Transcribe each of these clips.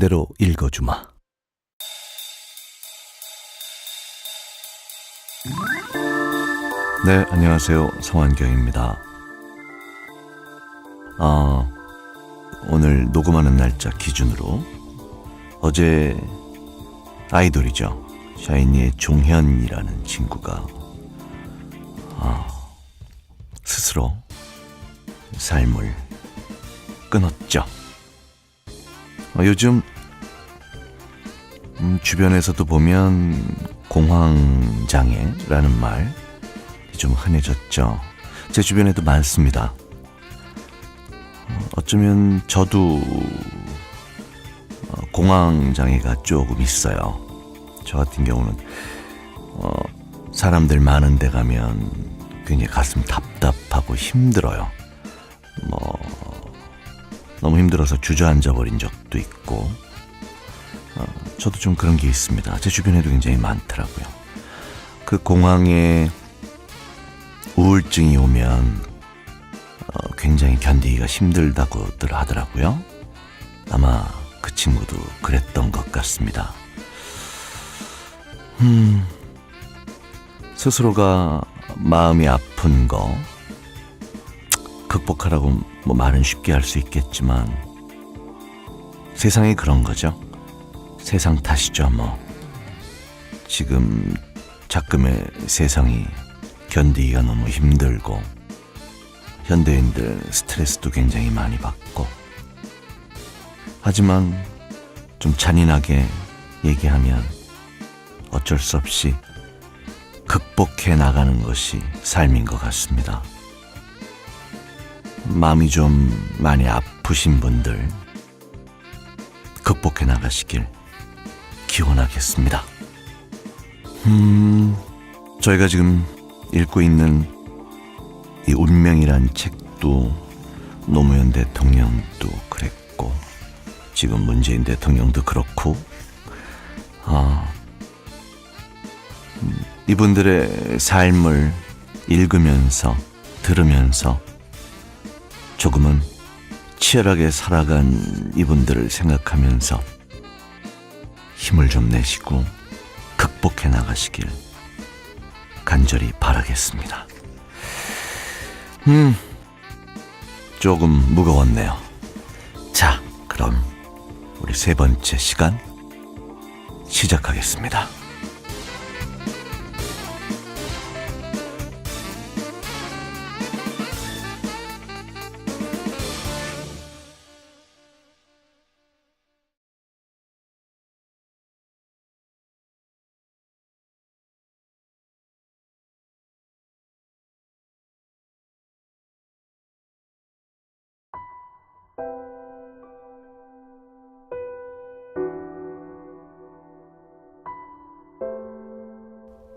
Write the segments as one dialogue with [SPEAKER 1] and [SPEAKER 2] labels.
[SPEAKER 1] 맘대로 읽어주마. 네, 안녕하세요. 성환경입니다. 오늘 녹음하는 날짜 기준으로 어제 아이돌이죠. 샤이니의 종현이라는 친구가 스스로 삶을 끊었죠. 요즘 주변에서도 보면 공황장애라는 말 좀 흔해졌죠. 제 주변에도 많습니다. 어쩌면 저도 공황장애가 조금 있어요. 저 같은 경우는 사람들 많은 데 가면 굉장히 가슴 답답하고 힘들어요. 너무 힘들어서 주저앉아 버린 적도 있고, 저도 좀 그런 게 있습니다. 제 주변에도 굉장히 많더라고요. 그 공황에 우울증이 오면 굉장히 견디기가 힘들다고들 하더라고요. 아마 그 친구도 그랬던 것 같습니다. 스스로가 마음이 아픈 거 극복하라고 말은 쉽게 할 수 있겠지만 세상이 그런 거죠. 세상 탓이죠. 지금 작금의 세상이 견디기가 너무 힘들고 현대인들 스트레스도 굉장히 많이 받고, 하지만 좀 잔인하게 얘기하면 어쩔 수 없이 극복해 나가는 것이 삶인 것 같습니다. 마음이 좀 많이 아프신 분들 극복해 나가시길 기원하겠습니다. 저희가 지금 읽고 있는 이 운명이란 책도 노무현 대통령도 그랬고 지금 문재인 대통령도 그렇고, 이분들의 삶을 읽으면서 들으면서 조금은 치열하게 살아간 이분들을 생각하면서 힘을 좀 내시고 극복해 나가시길 간절히 바라겠습니다. 조금 무거웠네요. 자, 그럼 우리 세 번째 시간 시작하겠습니다.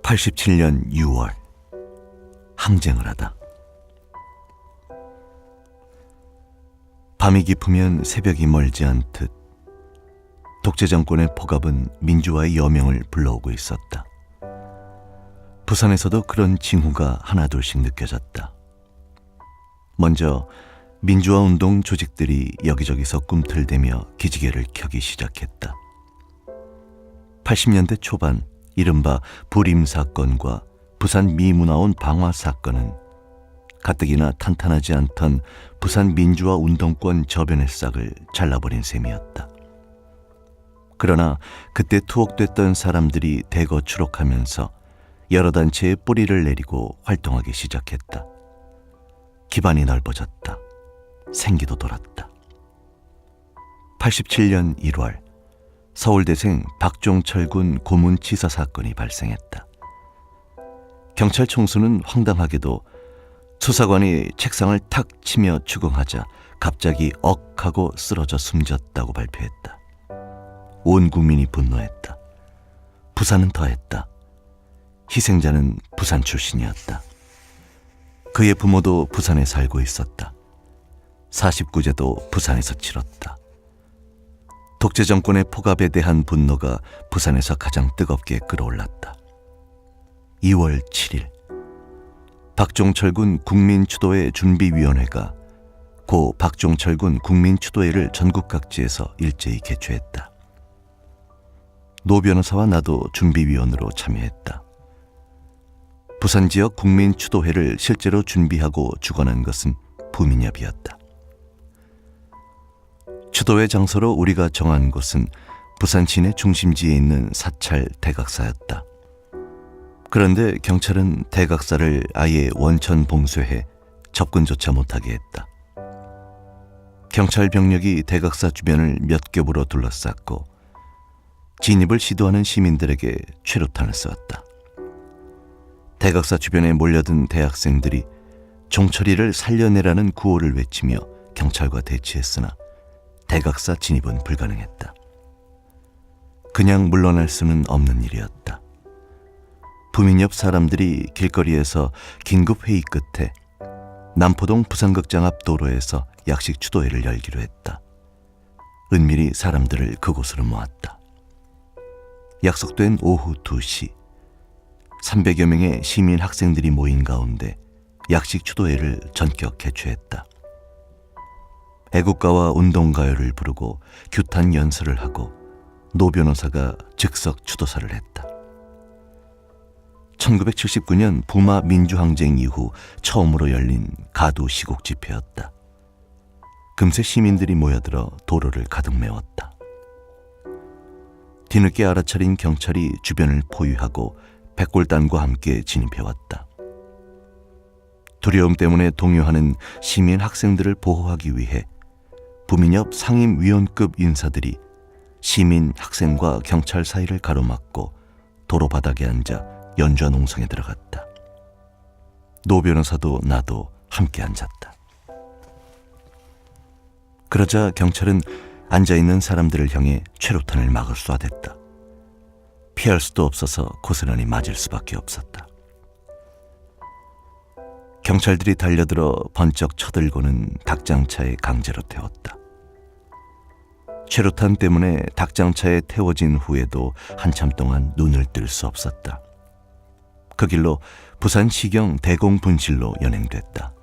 [SPEAKER 1] (87년 6월) 항쟁을 하다. 밤이 깊으면 새벽이 멀지 않듯 독재 정권의 폭압은 민주화의 여명을 불러오고 있었다. 부산에서도 그런 징후가 하나둘씩 느껴졌다. 먼저 민주화 운동 조직들이 여기저기서 꿈틀대며 기지개를 켜기 시작했다. 80년대 초반 이른바 불임 사건과 부산 미문화원 방화 사건은 가뜩이나 탄탄하지 않던 부산 민주화 운동권 저변의 싹을 잘라버린 셈이었다. 그러나 그때 투옥됐던 사람들이 대거 추록하면서 여러 단체의 뿌리를 내리고 활동하기 시작했다. 기반이 넓어졌다. 생기도 돌았다. 87년 1월 서울대생 박종철 군 고문치사 사건이 발생했다. 경찰 총수는 황당하게도 수사관이 책상을 탁 치며 추궁하자 갑자기 억 하고 쓰러져 숨졌다고 발표했다. 온 국민이 분노했다. 부산은 더했다. 희생자는 부산 출신이었다. 그의 부모도 부산에 살고 있었다. 49제도 부산에서 치렀다. 독재 정권의 폭압에 대한 분노가 부산에서 가장 뜨겁게 끌어올랐다. 2월 7일 박종철군 국민추도회 준비위원회가 고 박종철군 국민추도회를 전국 각지에서 일제히 개최했다. 노 변호사와 나도 준비위원으로 참여했다. 부산 지역 국민추도회를 실제로 준비하고 주관한 것은 부민협이었다. 추도회 장소로 우리가 정한 곳은 부산 시내 중심지에 있는 사찰 대각사였다. 그런데 경찰은 대각사를 아예 원천 봉쇄해 접근조차 못하게 했다. 경찰 병력이 대각사 주변을 몇 겹으로 둘러쌌고 진입을 시도하는 시민들에게 최루탄을 쏘았다. 대각사 주변에 몰려든 대학생들이 종철이를 살려내라는 구호를 외치며 경찰과 대치했으나 대각사 진입은 불가능했다. 그냥 물러날 수는 없는 일이었다. 부민협 사람들이 길거리에서 긴급 회의 끝에 남포동 부산극장 앞 도로에서 약식 추도회를 열기로 했다. 은밀히 사람들을 그곳으로 모았다. 약속된 오후 2시 300여 명의 시민 학생들이 모인 가운데 약식 추도회를 전격 개최했다. 애국가와 운동가요를 부르고 규탄 연설을 하고 노 변호사가 즉석 추도사를 했다. 1979년 부마 민주항쟁 이후 처음으로 열린 가두 시국 집회였다. 금세 시민들이 모여들어 도로를 가득 메웠다. 뒤늦게 알아차린 경찰이 주변을 포위하고 백골단과 함께 진입해왔다. 두려움 때문에 동요하는 시민 학생들을 보호하기 위해 부민협 상임위원급 인사들이 시민 학생과 경찰 사이를 가로막고 도로 바닥에 앉아 연좌 농성에 들어갔다. 노 변호사도 나도 함께 앉았다. 그러자 경찰은 앉아있는 사람들을 향해 최루탄을 막을 쏴댔다. 피할 수도 없어서 고스란히 맞을 수밖에 없었다. 경찰들이 달려들어 번쩍 쳐들고는 닭장차에 강제로 태웠다. 최루탄 때문에 닭장차에 태워진 후에도 한참 동안 눈을 뜰 수 없었다. 그 길로 부산시경 대공분실로 연행됐다.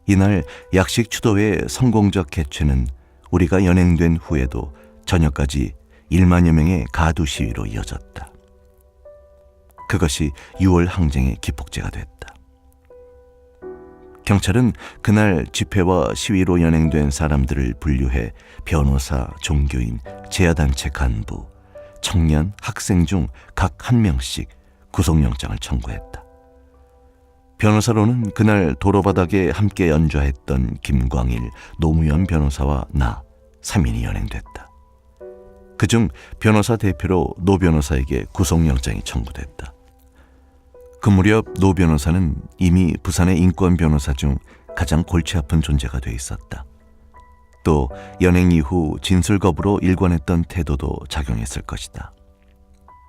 [SPEAKER 1] 이날 약식 추도회 성공적 개최는 우리가 연행된 후에도 저녁까지 1만여 명의 가두 시위로 이어졌다. 그것이 6월 항쟁의 기폭제가 됐다. 경찰은 그날 집회와 시위로 연행된 사람들을 분류해 변호사, 종교인, 제야단체 간부, 청년, 학생 중 각 1명씩 구속영장을 청구했다. 변호사로는 그날 도로바닥에 함께 연좌했던 김광일, 노무현 변호사와 나 3인이 연행됐다. 그중 변호사 대표로 노 변호사에게 구속영장이 청구됐다. 그 무렵 노 변호사는 이미 부산의 인권 변호사 중 가장 골치 아픈 존재가 돼 있었다. 또 연행 이후 진술 거부로 일관했던 태도도 작용했을 것이다.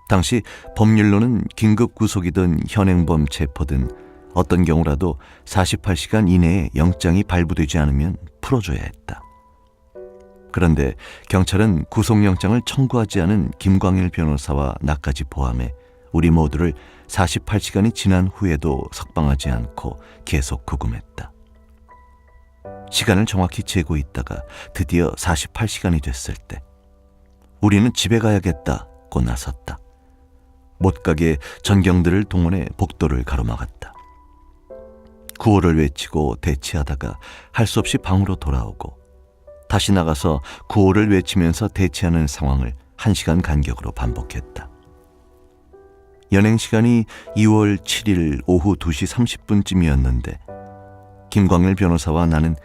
[SPEAKER 1] 당시 법률로는 긴급 구속이든 현행범 체포든 어떤 경우라도 48시간 이내에 영장이 발부되지 않으면 풀어줘야 했다. 그런데 경찰은 구속영장을 청구하지 않은 김광일 변호사와 나까지 포함해 우리 모두를 48시간이 지난 후에도 석방하지 않고 계속 구금했다. 시간을 정확히 재고 있다가 드디어 48시간이 됐을 때 우리는 집에 가야겠다고 나섰다. 못 가게 전경들을 동원해 복도를 가로막았다. 구호를 외치고 대치하다가 할 수 없이 방으로 돌아오고 다시 나가서 구호를 외치면서 대치하는 상황을 1시간 간격으로 반복했다. 연행 시간이 2월 7일 오후 2시 30분쯤이었는데 김광일 변호사와 나는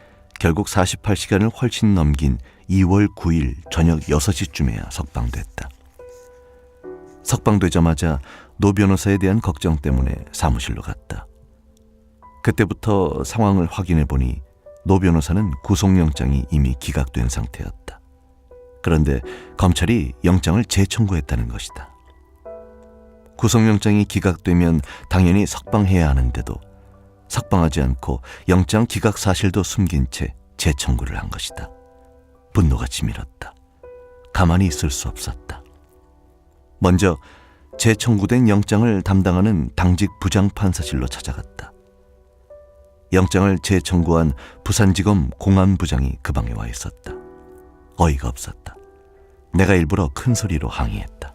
[SPEAKER 1] 결국 48시간을 훨씬 넘긴 2월 9일 저녁 6시쯤에야 석방됐다. 석방되자마자 노 변호사에 대한 걱정 때문에 사무실로 갔다. 그때부터 상황을 확인해 보니 노 변호사는 구속영장이 이미 기각된 상태였다. 그런데 검찰이 영장을 재청구했다는 것이다. 구속영장이 기각되면 당연히 석방해야 하는데도 석방하지 않고 영장 기각 사실도 숨긴 채 재청구를 한 것이다. 분노가 치밀었다. 가만히 있을 수 없었다. 먼저 재청구된 영장을 담당하는 당직 부장판사실로 찾아갔다. 영장을 재청구한 부산지검 공안부장이 그 방에 와 있었다. 어이가 없었다. 내가 일부러 큰 소리로 항의했다.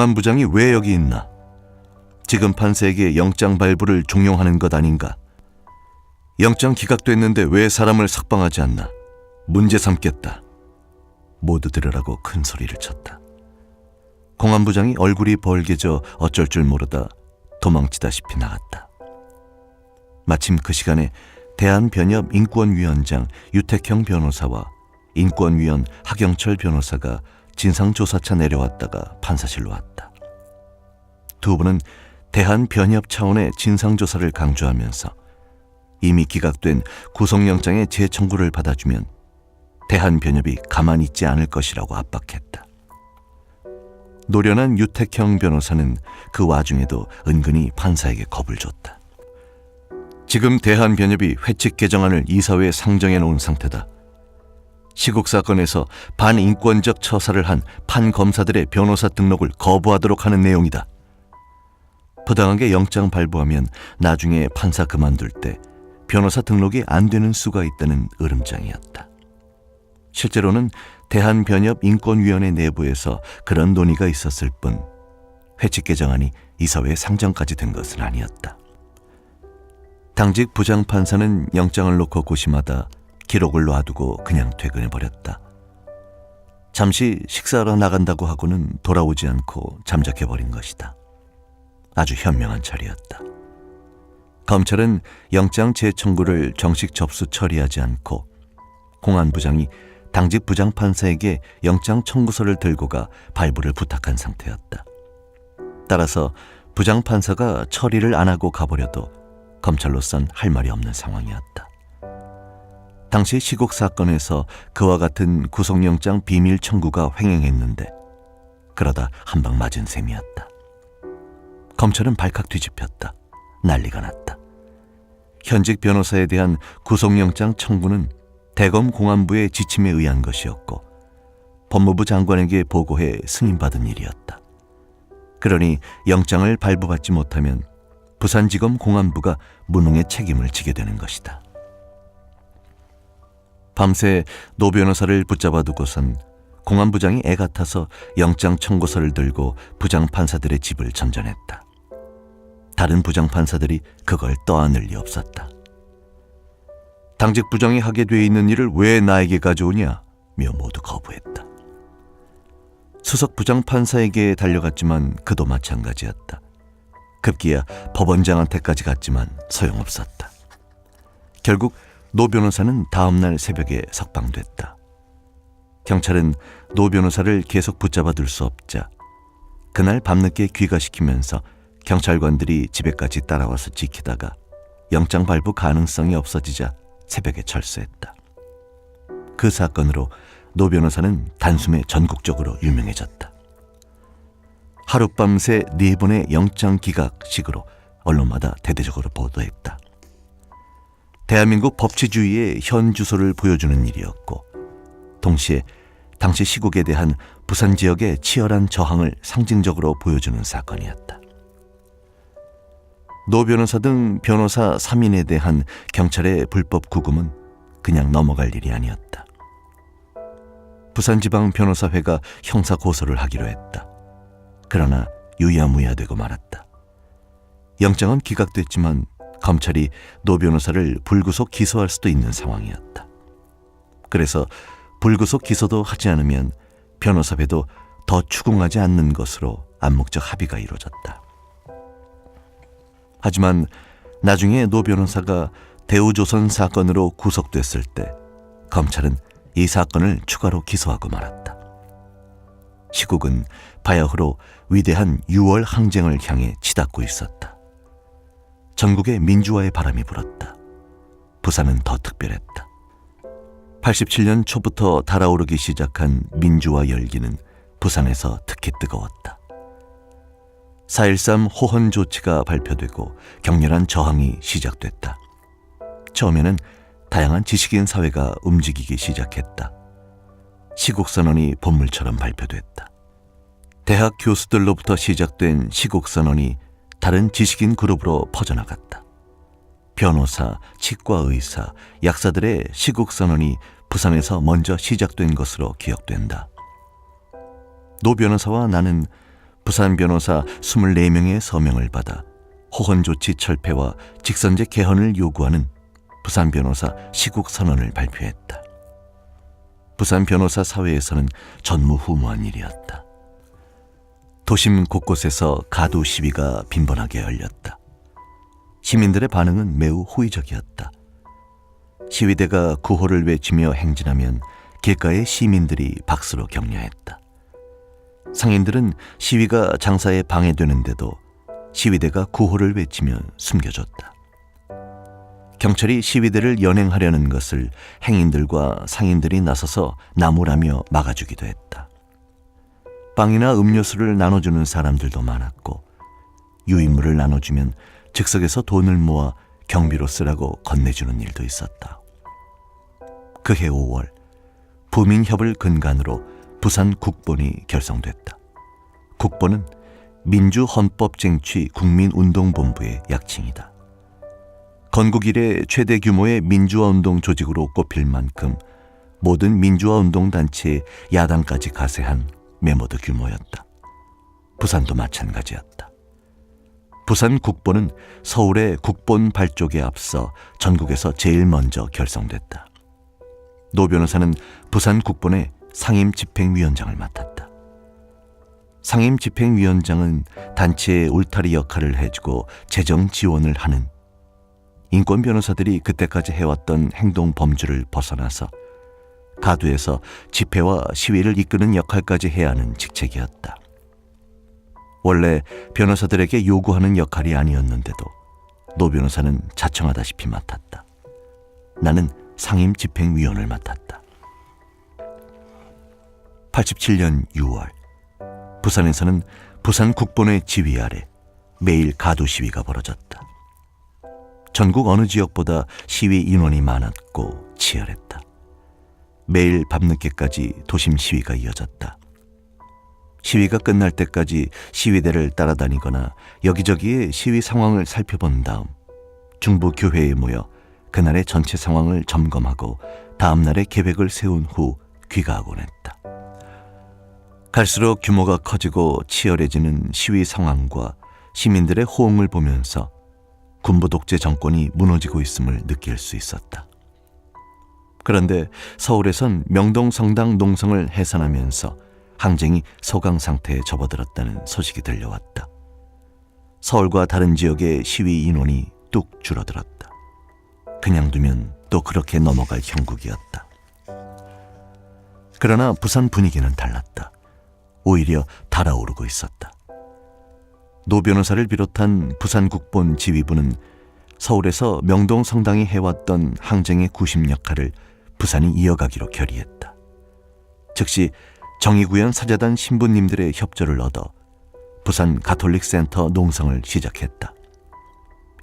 [SPEAKER 1] 공안부장이 왜 여기 있나? 지금 판사에게 영장 발부를 종용하는 것 아닌가? 영장 기각됐는데 왜 사람을 석방하지 않나? 문제 삼겠다. 모두 들으라고 큰 소리를 쳤다. 공안부장이 얼굴이 벌개져 어쩔 줄 모르다 도망치다시피 나갔다. 마침 그 시간에 대한변협 인권위원장 유택형 변호사와 인권위원 하경철 변호사가 진상조사차 내려왔다가 판사실로 왔다. 두 분은 대한변협 차원의 진상조사를 강조하면서 이미 기각된 구속영장의 재청구를 받아주면 대한변협이 가만히 있지 않을 것이라고 압박했다. 노련한 유택형 변호사는 그 와중에도 은근히 판사에게 겁을 줬다. 지금 대한변협이 회칙 개정안을 이사회에 상정해 놓은 상태다. 시국 사건에서 반인권적 처사를 한 판검사들의 변호사 등록을 거부하도록 하는 내용이다. 부당하게 영장 발부하면 나중에 판사 그만둘 때 변호사 등록이 안 되는 수가 있다는 으름장이었다. 실제로는 대한변협 인권위원회 내부에서 그런 논의가 있었을 뿐 회칙 개정안이 이사회에 상정까지 된 것은 아니었다. 당직 부장판사는 영장을 놓고 고심하다 기록을 놔두고 그냥 퇴근해버렸다. 잠시 식사하러 나간다고 하고는 돌아오지 않고 잠적해버린 것이다. 아주 현명한 처리였다. 검찰은 영장 재청구를 정식 접수 처리하지 않고 공안부장이 당직 부장판사에게 영장 청구서를 들고 가 발부를 부탁한 상태였다. 따라서 부장판사가 처리를 안 하고 가버려도 검찰로선 할 말이 없는 상황이었다. 당시 시국 사건에서 그와 같은 구속영장 비밀 청구가 횡행했는데 그러다 한 방 맞은 셈이었다. 검찰은 발칵 뒤집혔다. 난리가 났다. 현직 변호사에 대한 구속영장 청구는 대검 공안부의 지침에 의한 것이었고 법무부 장관에게 보고해 승인받은 일이었다. 그러니 영장을 발부받지 못하면 부산지검 공안부가 무능의 책임을 지게 되는 것이다. 밤새 노 변호사를 붙잡아 두고선 공안부장이 애 같아서 영장 청구서를 들고 부장판사들의 집을 전전했다. 다른 부장판사들이 그걸 떠안을 리 없었다. 당직 부장이 하게 돼 있는 일을 왜 나에게 가져오냐? 며 모두 거부했다. 수석 부장판사에게 달려갔지만 그도 마찬가지였다. 급기야 법원장한테까지 갔지만 소용없었다. 결국 노 변호사는 다음날 새벽에 석방됐다. 경찰은 노 변호사를 계속 붙잡아 둘 수 없자 그날 밤늦게 귀가시키면서 경찰관들이 집에까지 따라와서 지키다가 영장 발부 가능성이 없어지자 새벽에 철수했다. 그 사건으로 노 변호사는 단숨에 전국적으로 유명해졌다. 하룻밤새 4번의 영장 기각식으로 언론마다 대대적으로 보도했다. 대한민국 법치주의의 현 주소를 보여주는 일이었고 동시에 당시 시국에 대한 부산 지역의 치열한 저항을 상징적으로 보여주는 사건이었다. 노 변호사 등 변호사 3인에 대한 경찰의 불법 구금은 그냥 넘어갈 일이 아니었다. 부산지방변호사회가 형사 고소를 하기로 했다. 그러나 유야무야되고 말았다. 영장은 기각됐지만 검찰이 노 변호사를 불구속 기소할 수도 있는 상황이었다. 그래서 불구속 기소도 하지 않으면 변호사회도 더 추궁하지 않는 것으로 암묵적 합의가 이루어졌다. 하지만 나중에 노 변호사가 대우조선 사건으로 구속됐을 때 검찰은 이 사건을 추가로 기소하고 말았다. 시국은 바야흐로 위대한 6월 항쟁을 향해 치닫고 있었다. 전국에 민주화의 바람이 불었다. 부산은 더 특별했다. 87년 초부터 달아오르기 시작한 민주화 열기는 부산에서 특히 뜨거웠다. 4.13 호헌 조치가 발표되고 격렬한 저항이 시작됐다. 처음에는 다양한 지식인 사회가 움직이기 시작했다. 시국선언이 본물처럼 발표됐다. 대학 교수들로부터 시작된 시국선언이 다른 지식인 그룹으로 퍼져나갔다. 변호사, 치과의사, 약사들의 시국선언이 부산에서 먼저 시작된 것으로 기억된다. 노 변호사와 나는 부산 변호사 24명의 서명을 받아 호헌 조치 철폐와 직선제 개헌을 요구하는 부산 변호사 시국 선언을 발표했다. 부산 변호사 사회에서는 전무후무한 일이었다. 도심 곳곳에서 가두 시위가 빈번하게 열렸다. 시민들의 반응은 매우 호의적이었다. 시위대가 구호를 외치며 행진하면 길가의 시민들이 박수로 격려했다. 상인들은 시위가 장사에 방해되는데도 시위대가 구호를 외치며 숨겨줬다. 경찰이 시위대를 연행하려는 것을 행인들과 상인들이 나서서 나무라며 막아주기도 했다. 빵이나 음료수를 나눠주는 사람들도 많았고, 유인물을 나눠주면 즉석에서 돈을 모아 경비로 쓰라고 건네주는 일도 있었다. 그해 5월, 부민협을 근간으로 부산 국본이 결성됐다. 국본은 민주헌법쟁취 국민운동본부의 약칭이다. 건국 이래 최대 규모의 민주화운동 조직으로 꼽힐 만큼 모든 민주화운동 단체의 야당까지 가세한 메모드 규모였다. 부산도 마찬가지였다. 부산 국본은 서울의 국본 발족에 앞서 전국에서 제일 먼저 결성됐다. 노 변호사는 부산 국본의 상임집행위원장을 맡았다. 상임집행위원장은 단체의 울타리 역할을 해주고 재정 지원을 하는, 인권 변호사들이 그때까지 해왔던 행동 범주를 벗어나서 가두에서 집회와 시위를 이끄는 역할까지 해야 하는 직책이었다. 원래 변호사들에게 요구하는 역할이 아니었는데도 노 변호사는 자청하다시피 맡았다. 나는 상임집행위원을 맡았다. 87년 6월, 부산에서는 부산 국본의 지휘 아래 매일 가두 시위가 벌어졌다. 전국 어느 지역보다 시위 인원이 많았고 치열했다. 매일 밤늦게까지 도심 시위가 이어졌다. 시위가 끝날 때까지 시위대를 따라다니거나 여기저기의 시위 상황을 살펴본 다음 중부 교회에 모여 그날의 전체 상황을 점검하고 다음 날의 계획을 세운 후 귀가하곤 했다. 갈수록 규모가 커지고 치열해지는 시위 상황과 시민들의 호응을 보면서 군부 독재 정권이 무너지고 있음을 느낄 수 있었다. 그런데 서울에선 명동성당 농성을 해산하면서 항쟁이 소강 상태에 접어들었다는 소식이 들려왔다. 서울과 다른 지역의 시위 인원이 뚝 줄어들었다. 그냥 두면 또 그렇게 넘어갈 형국이었다. 그러나 부산 분위기는 달랐다. 오히려 달아오르고 있었다. 노 변호사를 비롯한 부산 국본 지휘부는 서울에서 명동성당이 해왔던 항쟁의 구심 역할을 부산이 이어가기로 결의했다. 즉시 정의구현 사재단 신부님들의 협조를 얻어 부산 가톨릭센터 농성을 시작했다.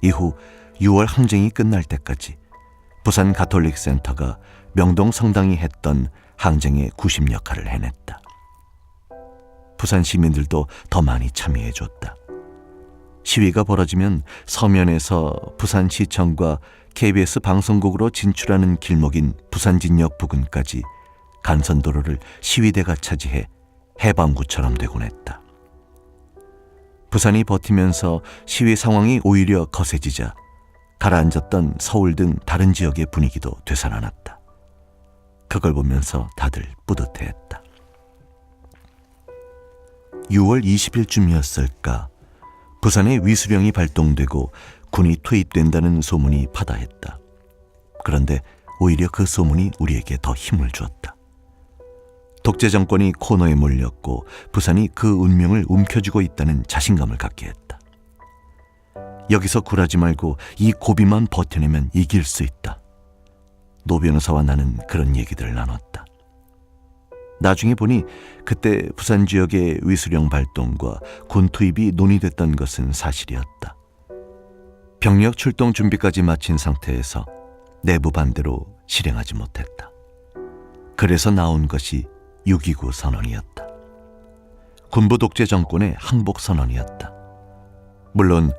[SPEAKER 1] 이후 6월 항쟁이 끝날 때까지 부산 가톨릭센터가 명동성당이 했던 항쟁의 구심 역할을 해냈다. 부산 시민들도 더 많이 참여해줬다. 시위가 벌어지면 서면에서 부산시청과 KBS 방송국으로 진출하는 길목인 부산진역 부근까지 간선도로를 시위대가 차지해 해방구처럼 되곤 했다. 부산이 버티면서 시위 상황이 오히려 거세지자 가라앉았던 서울 등 다른 지역의 분위기도 되살아났다. 그걸 보면서 다들 뿌듯해했다. 6월 20일쯤이었을까 부산에 위수령이 발동되고 군이 투입된다는 소문이 파다했다. 그런데 오히려 그 소문이 우리에게 더 힘을 주었다. 독재 정권이 코너에 몰렸고 부산이 그 운명을 움켜쥐고 있다는 자신감을 갖게 했다. 여기서 굴하지 말고 이 고비만 버텨내면 이길 수 있다. 노 변호사와 나는 그런 얘기들을 나눴다. 나중에 보니 그때 부산 지역의 위수령 발동과 군 투입이 논의됐던 것은 사실이었다. 병력 출동 준비까지 마친 상태에서 내부 반대로 실행하지 못했다. 그래서 나온 것이 6.29 선언이었다. 군부 독재 정권의 항복 선언이었다. 물론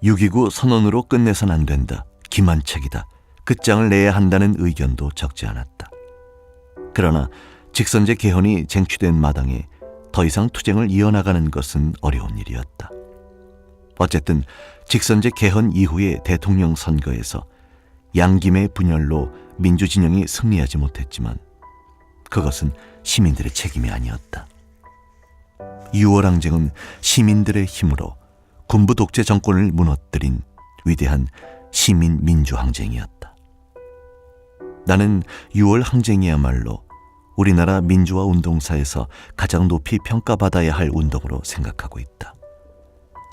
[SPEAKER 1] 6.29 선언으로 끝내선 안 된다, 기만책이다, 끝장을 내야 한다는 의견도 적지 않았다. 그러나 직선제 개헌이 쟁취된 마당에 더 이상 투쟁을 이어나가는 것은 어려운 일이었다. 어쨌든 직선제 개헌 이후의 대통령 선거에서 양김의 분열로 민주진영이 승리하지 못했지만 그것은 시민들의 책임이 아니었다. 6월 항쟁은 시민들의 힘으로 군부 독재 정권을 무너뜨린 위대한 시민 민주 항쟁이었다. 나는 6월 항쟁이야말로 우리나라 민주화 운동사에서 가장 높이 평가받아야 할 운동으로 생각하고 있다.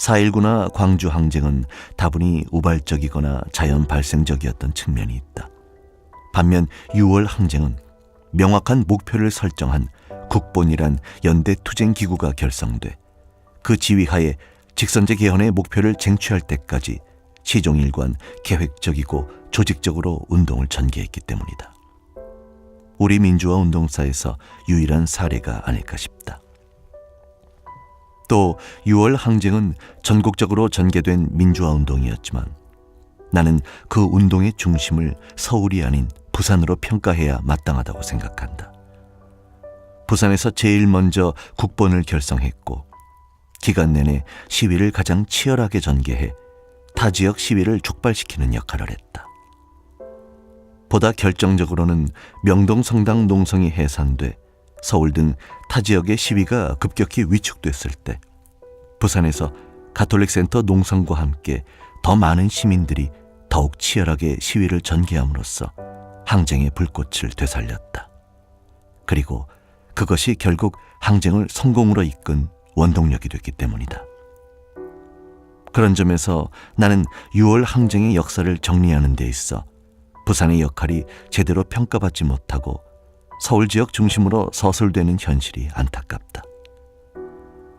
[SPEAKER 1] 4.19나 광주 항쟁은 다분히 우발적이거나 자연 발생적이었던 측면이 있다. 반면 6월 항쟁은 명확한 목표를 설정한 국본이란 연대 투쟁 기구가 결성돼 그 지휘하에 직선제 개헌의 목표를 쟁취할 때까지 시종일관 계획적이고 조직적으로 운동을 전개했기 때문이다. 우리 민주화 운동사에서 유일한 사례가 아닐까 싶다. 또 6월 항쟁은 전국적으로 전개된 민주화 운동이었지만 나는 그 운동의 중심을 서울이 아닌 부산으로 평가해야 마땅하다고 생각한다. 부산에서 제일 먼저 국본을 결성했고 기간 내내 시위를 가장 치열하게 전개해 타 지역 시위를 촉발시키는 역할을 했다. 보다 결정적으로는 명동 성당 농성이 해산돼 서울 등 타 지역의 시위가 급격히 위축됐을 때 부산에서 가톨릭 센터 농성과 함께 더 많은 시민들이 더욱 치열하게 시위를 전개함으로써 항쟁의 불꽃을 되살렸다. 그리고 그것이 결국 항쟁을 성공으로 이끈 원동력이 됐기 때문이다. 그런 점에서 나는 6월 항쟁의 역사를 정리하는 데 있어 부산의 역할이 제대로 평가받지 못하고 서울 지역 중심으로 서술되는 현실이 안타깝다.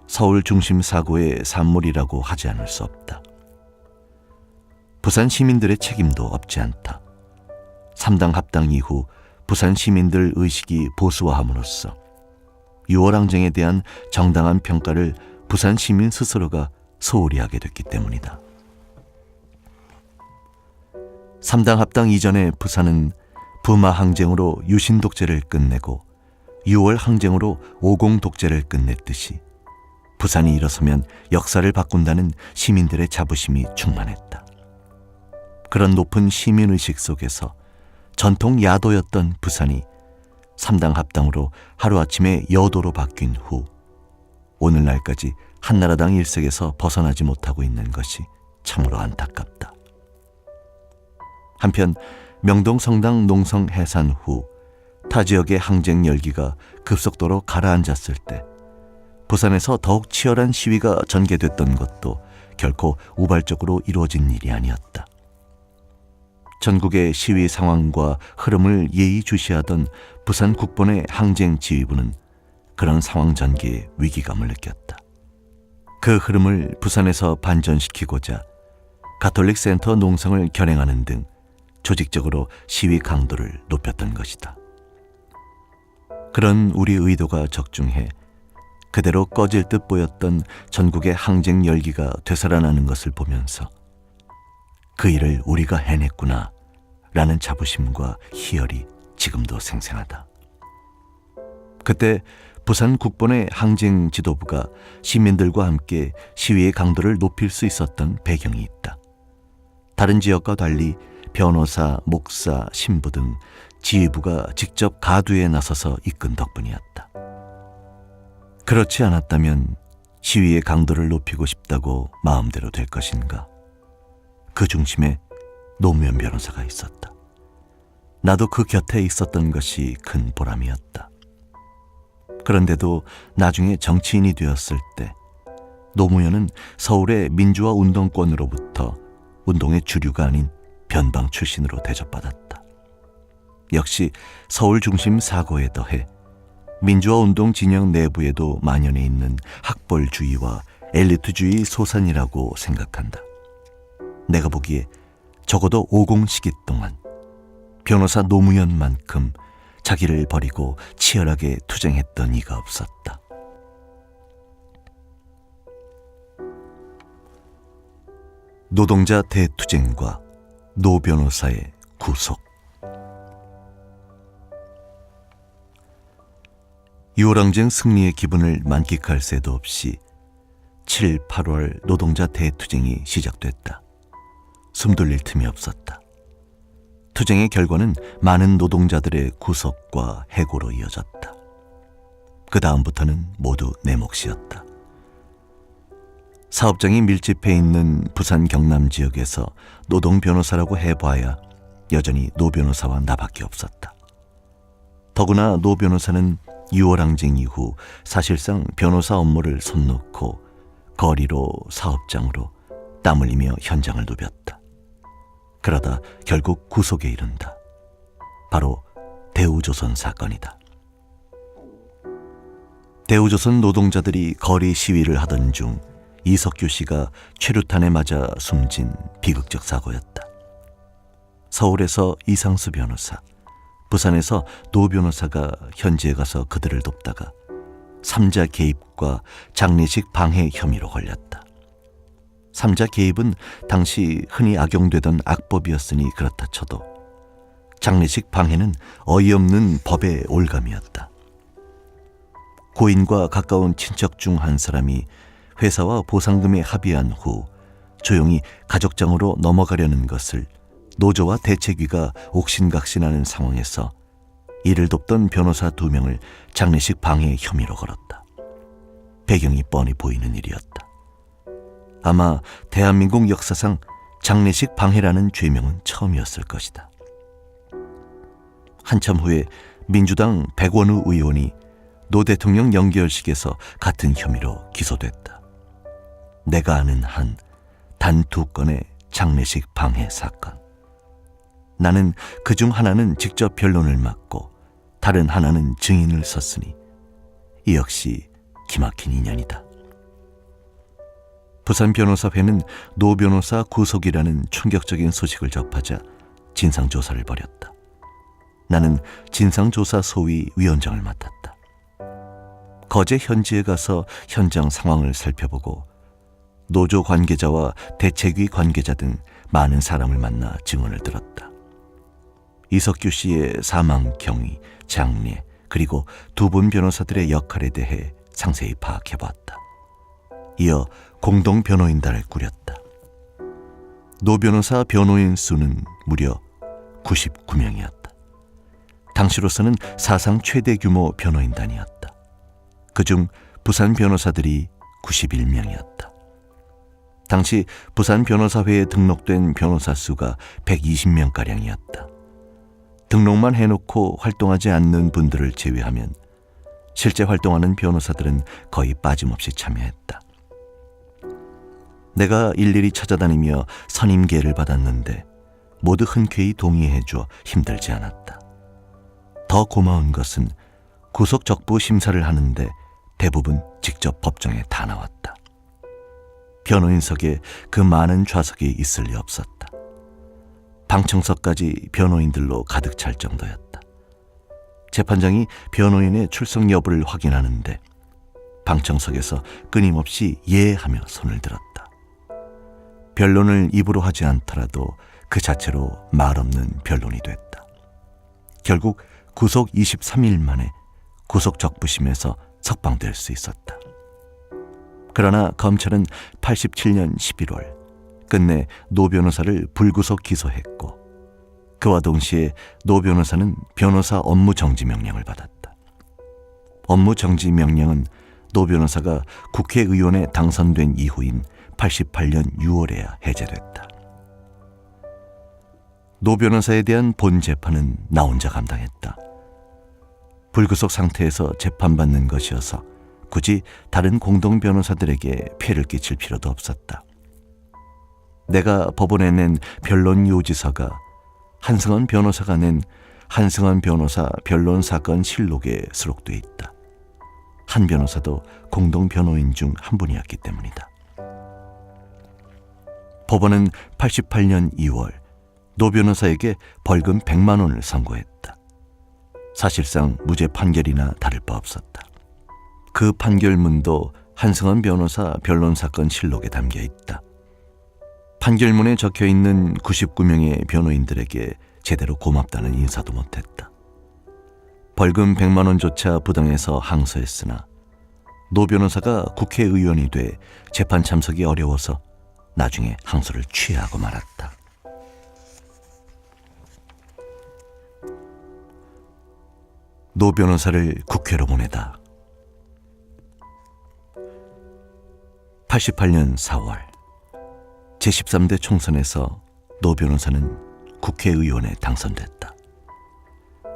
[SPEAKER 1] 서울 중심 사고의 산물이라고 하지 않을 수 없다. 부산 시민들의 책임도 없지 않다. 3당 합당 이후 부산 시민들 의식이 보수화함으로써 6월 항쟁에 대한 정당한 평가를 부산 시민 스스로가 소홀히 하게 됐기 때문이다. 3당 합당 이전에 부산은 부마 항쟁으로 유신 독재를 끝내고 6월 항쟁으로 오공 독재를 끝냈듯이 부산이 일어서면 역사를 바꾼다는 시민들의 자부심이 충만했다. 그런 높은 시민의식 속에서 전통 야도였던 부산이 3당 합당으로 하루아침에 여도로 바뀐 후 오늘날까지 한나라당 일색에서 벗어나지 못하고 있는 것이 참으로 안타깝다. 한편 명동 성당 농성 해산 후 타 지역의 항쟁 열기가 급속도로 가라앉았을 때 부산에서 더욱 치열한 시위가 전개됐던 것도 결코 우발적으로 이루어진 일이 아니었다. 전국의 시위 상황과 흐름을 예의주시하던 부산 국본의 항쟁 지휘부는 그런 상황 전개에 위기감을 느꼈다. 그 흐름을 부산에서 반전시키고자 가톨릭 센터 농성을 결행하는 등 조직적으로 시위 강도를 높였던 것이다. 그런 우리 의도가 적중해 그대로 꺼질 듯 보였던 전국의 항쟁 열기가 되살아나는 것을 보면서 그 일을 우리가 해냈구나 라는 자부심과 희열이 지금도 생생하다. 그때 부산 국본의 항쟁 지도부가 시민들과 함께 시위의 강도를 높일 수 있었던 배경이 있다. 다른 지역과 달리 변호사, 목사, 신부 등 지휘부가 직접 가두에 나서서 이끈 덕분이었다. 그렇지 않았다면 시위의 강도를 높이고 싶다고 마음대로 될 것인가? 그 중심에 노무현 변호사가 있었다. 나도 그 곁에 있었던 것이 큰 보람이었다. 그런데도 나중에 정치인이 되었을 때 노무현은 서울의 민주화 운동권으로부터 운동의 주류가 아닌 변방 출신으로 대접받았다. 역시 서울 중심 사고에 더해 민주화 운동 진영 내부에도 만연해 있는 학벌주의와 엘리트주의 소산이라고 생각한다. 내가 보기에 적어도 50 시기 동안 변호사 노무현만큼 자기를 버리고 치열하게 투쟁했던 이가 없었다. 노동자 대투쟁과 노 변호사의 구속. 유월항쟁 승리의 기분을 만끽할 새도 없이 7, 8월 노동자 대투쟁이 시작됐다. 숨돌릴 틈이 없었다. 투쟁의 결과는 많은 노동자들의 구속과 해고로 이어졌다. 그 다음부터는 모두 내 몫이었다. 사업장이 밀집해 있는 부산 경남 지역에서 노동 변호사라고 해봐야 여전히 노 변호사와 나밖에 없었다. 더구나 노 변호사는 6월 항쟁 이후 사실상 변호사 업무를 손 놓고 거리로 사업장으로 땀 흘리며 현장을 누볐다. 그러다 결국 구속에 이른다. 바로 대우조선 사건이다. 대우조선 노동자들이 거리 시위를 하던 중 이석규 씨가 최루탄에 맞아 숨진 비극적 사고였다. 서울에서 이상수 변호사, 부산에서 노 변호사가 현지에 가서 그들을 돕다가 삼자 개입과 장례식 방해 혐의로 걸렸다. 삼자 개입은 당시 흔히 악용되던 악법이었으니 그렇다 쳐도 장례식 방해는 어이없는 법의 올감이었다. 고인과 가까운 친척 중 한 사람이 회사와 보상금에 합의한 후 조용히 가족장으로 넘어가려는 것을 노조와 대책위가 옥신각신하는 상황에서 이를 돕던 변호사 2명을 장례식 방해 혐의로 걸었다. 배경이 뻔히 보이는 일이었다. 아마 대한민국 역사상 장례식 방해라는 죄명은 처음이었을 것이다. 한참 후에 민주당 백원우 의원이 노 대통령 연결식에서 같은 혐의로 기소됐다. 내가 아는 한 단 2건의 장례식 방해 사건. 나는 그중 하나는 직접 변론을 맡고 다른 하나는 증인을 섰으니 이 역시 기막힌 인연이다. 부산 변호사회는 노 변호사 구속이라는 충격적인 소식을 접하자 진상조사를 벌였다. 나는 진상조사 소위 위원장을 맡았다. 거제 현지에 가서 현장 상황을 살펴보고 노조 관계자와 대책위 관계자 등 많은 사람을 만나 증언을 들었다. 이석규 씨의 사망 경위, 장례, 그리고 2분 변호사들의 역할에 대해 상세히 파악해봤다. 이어 공동 변호인단을 꾸렸다. 노 변호사 변호인 수는 무려 99명이었다. 당시로서는 사상 최대 규모 변호인단이었다. 그중 부산 변호사들이 91명이었다. 당시 부산 변호사회에 등록된 변호사 수가 120명가량이었다. 등록만 해놓고 활동하지 않는 분들을 제외하면 실제 활동하는 변호사들은 거의 빠짐없이 참여했다. 내가 일일이 찾아다니며 선임계를 받았는데 모두 흔쾌히 동의해줘 힘들지 않았다. 더 고마운 것은 구속적부 심사를 하는데 대부분 직접 법정에 다 나왔다. 변호인석에 그 많은 좌석이 있을 리 없었다. 방청석까지 변호인들로 가득 찰 정도였다. 재판장이 변호인의 출석 여부를 확인하는데 방청석에서 끊임없이 예 하며 손을 들었다. 변론을 입으로 하지 않더라도 그 자체로 말없는 변론이 됐다. 결국 구속 23일 만에 구속적부심에서 석방될 수 있었다. 그러나 검찰은 87년 11월 끝내 노 변호사를 불구속 기소했고 그와 동시에 노 변호사는 변호사 업무 정지 명령을 받았다. 업무 정지 명령은 노 변호사가 국회의원에 당선된 이후인 88년 6월에야 해제됐다. 노 변호사에 대한 본 재판은 나 혼자 감당했다. 불구속 상태에서 재판받는 것이어서 굳이 다른 공동 변호사들에게 피해를 끼칠 필요도 없었다. 내가 법원에 낸 변론 요지서가 한승원 변호사가 낸 한승원 변호사 변론 사건 실록에 수록돼 있다. 한 변호사도 공동 변호인 중 한 분이었기 때문이다. 법원은 88년 2월 노 변호사에게 벌금 100만 원을 선고했다. 사실상 무죄 판결이나 다를 바 없었다. 그 판결문도 한승원 변호사 변론 사건 실록에 담겨 있다. 판결문에 적혀 있는 99명의 변호인들에게 제대로 고맙다는 인사도 못했다. 벌금 100만 원조차 부당해서 항소했으나 노 변호사가 국회의원이 돼 재판 참석이 어려워서 나중에 항소를 취하고 말았다. 노 변호사를 국회로 보내다. 88년 4월 제13대 총선에서 노 변호사는 국회의원에 당선됐다.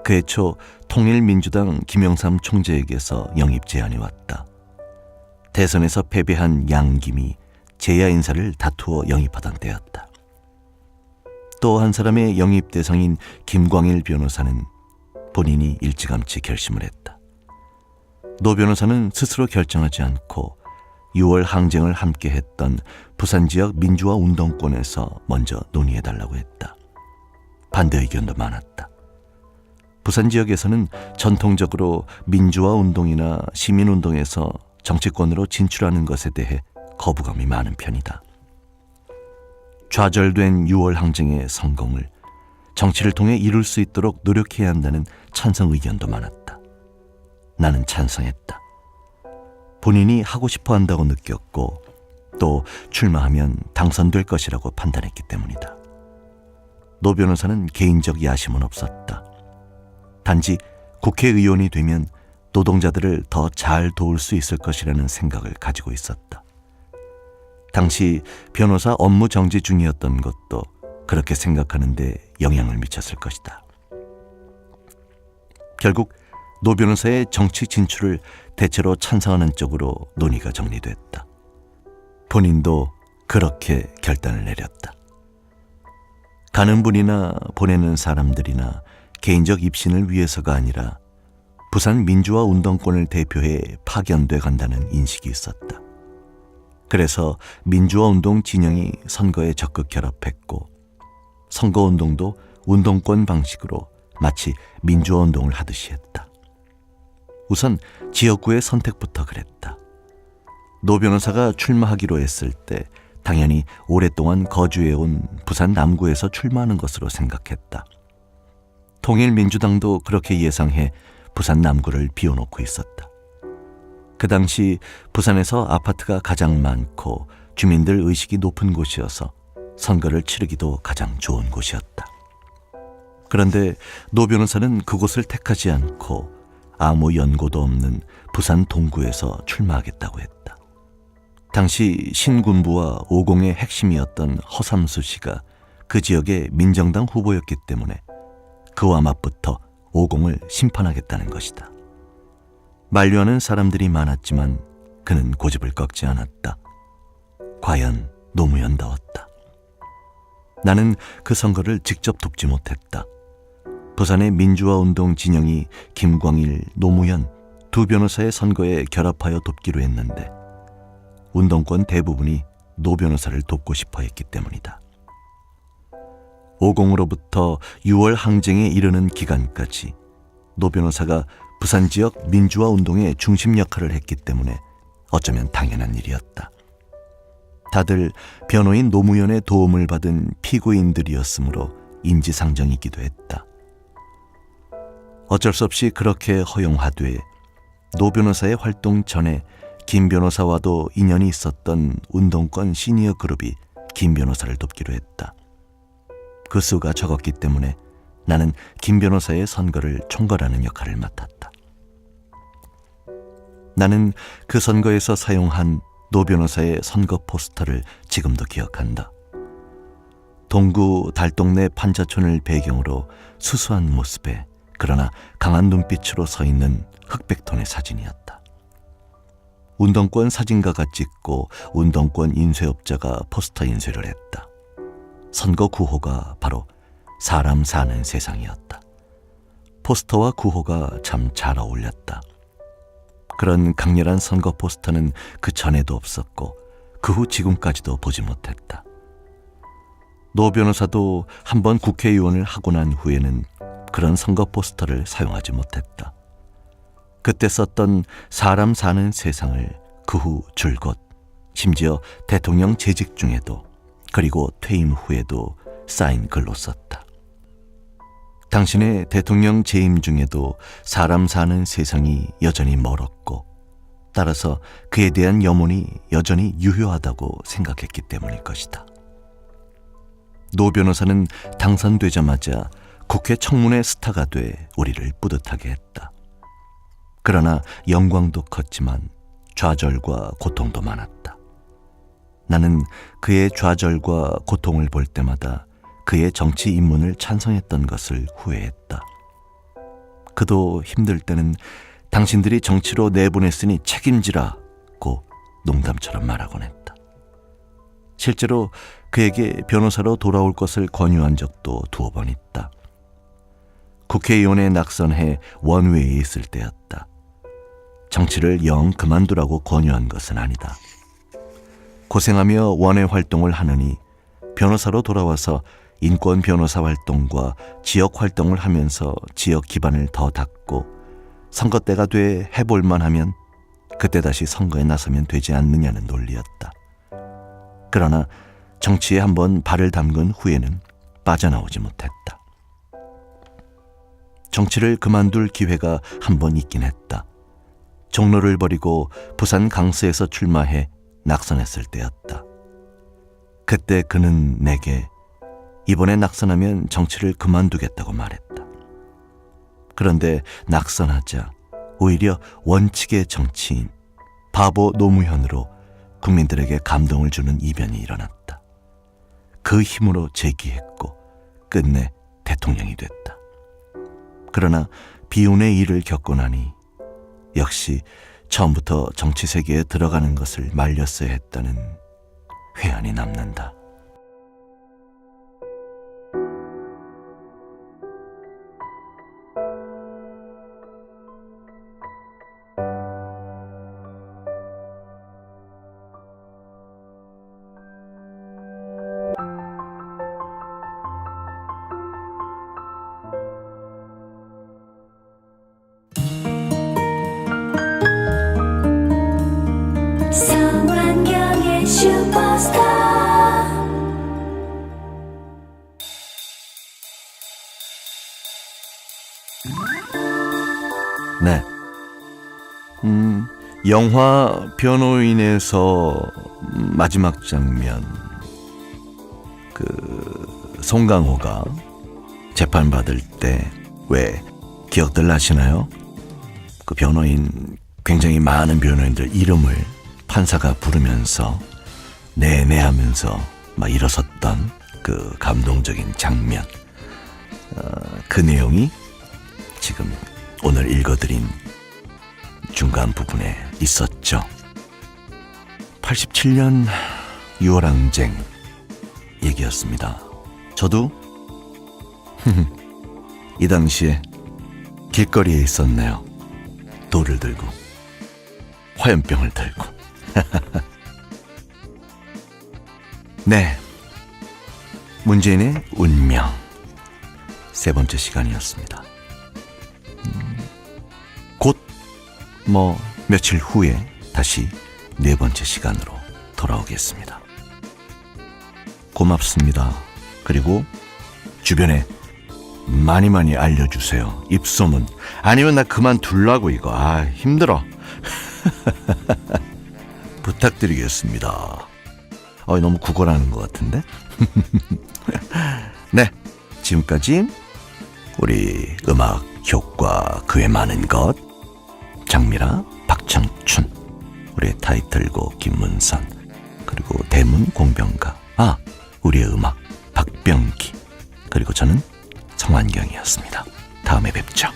[SPEAKER 1] 그해 초 통일민주당 김영삼 총재에게서 영입 제안이 왔다. 대선에서 패배한 양김이 제야 인사를 다투어 영입하던 때였다. 또 한 사람의 영입 대상인 김광일 변호사는 본인이 일찌감치 결심을 했다. 노 변호사는 스스로 결정하지 않고 6월 항쟁을 함께 했던 부산 지역 민주화 운동권에서 먼저 논의해달라고 했다. 반대 의견도 많았다. 부산 지역에서는 전통적으로 민주화 운동이나 시민운동에서 정치권으로 진출하는 것에 대해 거부감이 많은 편이다. 좌절된 6월 항쟁의 성공을 정치를 통해 이룰 수 있도록 노력해야 한다는 찬성 의견도 많았다. 나는 찬성했다. 본인이 하고 싶어 한다고 느꼈고 또 출마하면 당선될 것이라고 판단했기 때문이다. 노 변호사는 개인적 야심은 없었다. 단지 국회의원이 되면 노동자들을 더 잘 도울 수 있을 것이라는 생각을 가지고 있었다. 당시 변호사 업무 정지 중이었던 것도 그렇게 생각하는 데 영향을 미쳤을 것이다. 결국 노 변호사의 정치 진출을 대체로 찬성하는 쪽으로 논의가 정리됐다. 본인도 그렇게 결단을 내렸다. 가는 분이나 보내는 사람들이나 개인적 입신을 위해서가 아니라 부산 민주화 운동권을 대표해 파견돼 간다는 인식이 있었다. 그래서 민주화 운동 진영이 선거에 적극 결합했고 선거운동도 운동권 방식으로 마치 민주화 운동을 하듯이 했다. 우선 지역구의 선택부터 그랬다. 노 변호사가 출마하기로 했을 때 당연히 오랫동안 거주해온 부산 남구에서 출마하는 것으로 생각했다. 통일민주당도 그렇게 예상해 부산 남구를 비워놓고 있었다. 그 당시 부산에서 아파트가 가장 많고 주민들 의식이 높은 곳이어서 선거를 치르기도 가장 좋은 곳이었다. 그런데 노 변호사는 그곳을 택하지 않고 아무 연고도 없는 부산 동구에서 출마하겠다고 했다. 당시 신군부와 오공의 핵심이었던 허삼수 씨가 그 지역의 민정당 후보였기 때문에 그와 맞붙어 오공을 심판하겠다는 것이다. 만류하는 사람들이 많았지만 그는 고집을 꺾지 않았다. 과연 노무현다웠다. 나는 그 선거를 직접 돕지 못했다. 부산의 민주화운동 진영이 김광일, 노무현 두 변호사의 선거에 결합하여 돕기로 했는데 운동권 대부분이 노 변호사를 돕고 싶어 했기 때문이다. 오공으로부터 6월 항쟁에 이르는 기간까지 노 변호사가 부산 지역 민주화 운동의 중심 역할을 했기 때문에 어쩌면 당연한 일이었다. 다들 변호인 노무현의 도움을 받은 피고인들이었으므로 인지상정이기도 했다. 어쩔 수 없이 그렇게 허용하되 노 변호사의 활동 전에 김 변호사와도 인연이 있었던 운동권 시니어 그룹이 김 변호사를 돕기로 했다. 그 수가 적었기 때문에 나는 김 변호사의 선거를 총괄하는 역할을 맡았다. 나는 그 선거에서 사용한 노 변호사의 선거 포스터를 지금도 기억한다. 동구 달동네 판자촌을 배경으로 수수한 모습에 그러나 강한 눈빛으로 서 있는 흑백톤의 사진이었다. 운동권 사진가가 찍고 운동권 인쇄업자가 포스터 인쇄를 했다. 선거 구호가 바로 사람 사는 세상이었다. 포스터와 구호가 참 잘 어울렸다. 그런 강렬한 선거 포스터는 그 전에도 없었고 그 후 지금까지도 보지 못했다. 노 변호사도 한번 국회의원을 하고 난 후에는 그런 선거 포스터를 사용하지 못했다. 그때 썼던 사람 사는 세상을 그 후 줄곧 심지어 대통령 재직 중에도 그리고 퇴임 후에도 쌓인 글로 썼다. 당신의 대통령 재임 중에도 사람 사는 세상이 여전히 멀었고, 따라서 그에 대한 염원이 여전히 유효하다고 생각했기 때문일 것이다. 노 변호사는 당선되자마자 국회 청문회 스타가 돼 우리를 뿌듯하게 했다. 그러나 영광도 컸지만 좌절과 고통도 많았다. 나는 그의 좌절과 고통을 볼 때마다 그의 정치 입문을 찬성했던 것을 후회했다. 그도 힘들 때는 당신들이 정치로 내보냈으니 책임지라고 농담처럼 말하곤 했다. 실제로 그에게 변호사로 돌아올 것을 권유한 적도 2번 있다. 국회의원에 낙선해 원외에 있을 때였다. 정치를 영 그만두라고 권유한 것은 아니다. 고생하며 원외 활동을 하느니 변호사로 돌아와서 인권 변호사 활동과 지역 활동을 하면서 지역 기반을 더 닦고 선거 때가 돼 해볼만 하면 그때 다시 선거에 나서면 되지 않느냐는 논리였다. 그러나 정치에 한번 발을 담근 후에는 빠져나오지 못했다. 정치를 그만둘 기회가 한 번 있긴 했다. 종로를 버리고 부산 강서에서 출마해 낙선했을 때였다. 그때 그는 내게 이번에 낙선하면 정치를 그만두겠다고 말했다. 그런데 낙선하자 오히려 원칙의 정치인 바보 노무현으로 국민들에게 감동을 주는 이변이 일어났다. 그 힘으로 재기했고 끝내 대통령이 됐다. 그러나 비운의 일을 겪고 나니 역시 처음부터 정치 세계에 들어가는 것을 말렸어야 했다는 회한이 남는다.
[SPEAKER 2] 성완경의 슈퍼스타.
[SPEAKER 1] 네. 영화 변호인에서 마지막 장면, 송강호가 재판받을 때 왜 기억들 나시나요? 그 변호인, 굉장히 많은 변호인들 이름을 판사가 부르면서 네네 하면서 막 일어섰던 그 감동적인 장면, 그 내용이 지금 오늘 읽어드린 중간 부분에 있었죠. 87년 6월 항쟁 얘기였습니다. 저도 이 당시에 길거리에 있었네요. 돌을 들고 화염병을 들고. 네, 문재인의 운명 3번째 시간이었습니다. 곧 며칠 후에 다시 4번째 시간으로 돌아오겠습니다. 고맙습니다. 그리고 주변에 많이 알려주세요. 입소문. 아니면 나 그만둘라고 이거. 힘들어. 부탁드리겠습니다. 너무 구걸하는 것 같은데. 네, 지금까지 우리 음악 효과 그에 많은 것, 장미라 박창춘, 우리의 타이틀곡 김문선, 그리고 대문 공병가, 우리의 음악 박병기, 그리고 저는 성완경이었습니다. 다음에 뵙죠.